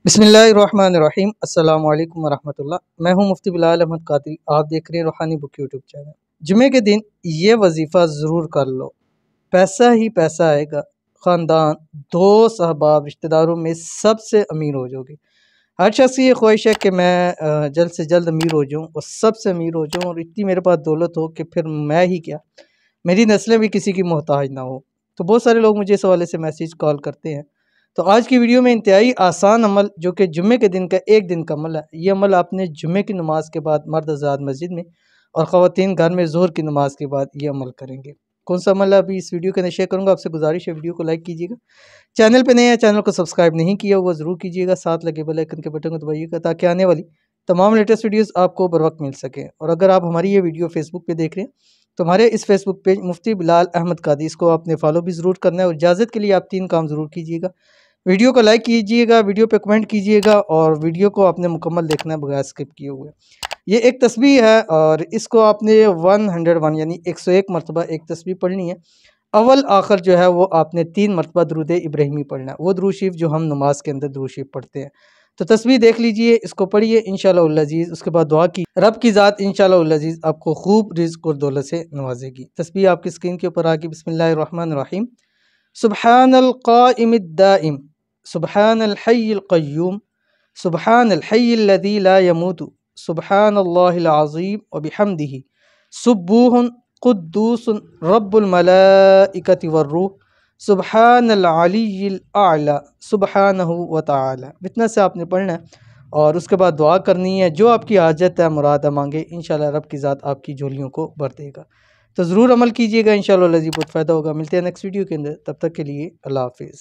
बिस्मिल्लाहिर्रहमानिर्रहीम अस्सलाम वालेकुम वरहमतुल्लाह। मैं हूं मुफ्ती बिलाल अहमद कादरी। आप देख रहे हैं रूहानी बुक यूट्यूब चैनल। जुमे के दिन ये वजीफ़ा ज़रूर कर लो, पैसा ही पैसा आएगा। ख़ानदान, दोस्त, अहबाब, रिश्तेदारों में सबसे अमीर हो जाओगे। हर शख्स की ये ख्वाहिश है कि मैं जल्द से जल्द अमीर हो जाऊँ और सबसे अमीर हो जाऊँ और इतनी मेरे पास दौलत हो कि फिर मैं ही क्या, मेरी नस्लें भी किसी की मोहताज ना हो। तो बहुत सारे लोग मुझे इस हवाले से मैसेज कॉल करते हैं। तो आज की वीडियो में इंतहाई आसान अमल, जो कि जुम्मे के दिन का एक दिन का अमल है, ये अमल आपने जुम्मे की नमाज के बाद मर्द हज़रात मस्जिद में और ख़वातीन घर में ज़ोहर की नमाज के बाद ये अमल करेंगे। कौन सा अमल है अभी इस वीडियो के अंदर शेयर करूँगा। आपसे गुजारिश है वीडियो को लाइक कीजिएगा, चैनल पे नए हैं चैनल को सब्सक्राइब नहीं किया हुआ ज़रूर कीजिएगा, साथ लगे बेल आइकन के बटन को दबाइएगा ताकि आने वाली तमाम लेटेस्ट वीडियोस आपको बर वक्त मिल सकें। और अगर आप हमारी ये वीडियो फेसबुक पे देख रहे हैं तो हमारे इस फेसबुक पेज मुफ्ती बिलाल अहमद कादरी, इसको आपने फॉलो भी ज़रूर करना है। और इजाज़त के लिए आप 3 काम ज़रूर कीजिएगा। वीडियो को लाइक कीजिएगा, वीडियो पे कमेंट कीजिएगा और वीडियो को आपने मुकम्मल देखना है बगैर स्किप किए हुए। ये एक तस्बीह है और इसको आपने 101 यानी 101 मरतबा एक तस्बीह पढ़नी है। अव्वल आखिर जो है वो आपने 3 मरतबा दुरूद इब्राहिमी पढ़ना है, वो दुरूद शरीफ जो हम नमाज के अंदर दुरूद शरीफ पढ़ते हैं। तो तस्बीह देख लीजिए, इसको पढ़िए इंशाअल्लाहुल अज़ीज़। उसके बाद दुआ की, रब की ज़ात इंशाअल्लाहुल अज़ीज़ आपको खूब रिज़्क़ और दौलत से नवाजेगी। तस्बीह आपकी स्क्रीन के ऊपर आ गई। बिस्मिल्लाहिर्रहमानिर्रहीम। सुब्हानल क़ाइमिद दाइम, सुब्हानल हय्यिल क़य्यूम, सुब्हानल हय्यिल लज़ी ला यमूतु, सुब्हानल्लाहिल अज़ीम व बिहम्दिही, सुब्बूहुन क़ुद्दूसुन रब्बुल मलाइकति वर्रूह, सुब्हानल अलिय्यिल आला, सुब्हानहु व तआला। इतना से आपने पढ़ना है और उसके बाद दुआ करनी है। जो आपकी हाजत है, मुराद मांगे, इंशाअल्लाह रब की ज़ात आपकी झोलियों को भर देगा। तो ज़रूर अमल कीजिएगा, इंशाअल्लाह बहुत फ़ायदा होगा। मिलते हैं नेक्स्ट वीडियो के अंदर, तब तक के लिए अल्लाह हाफ़िज़।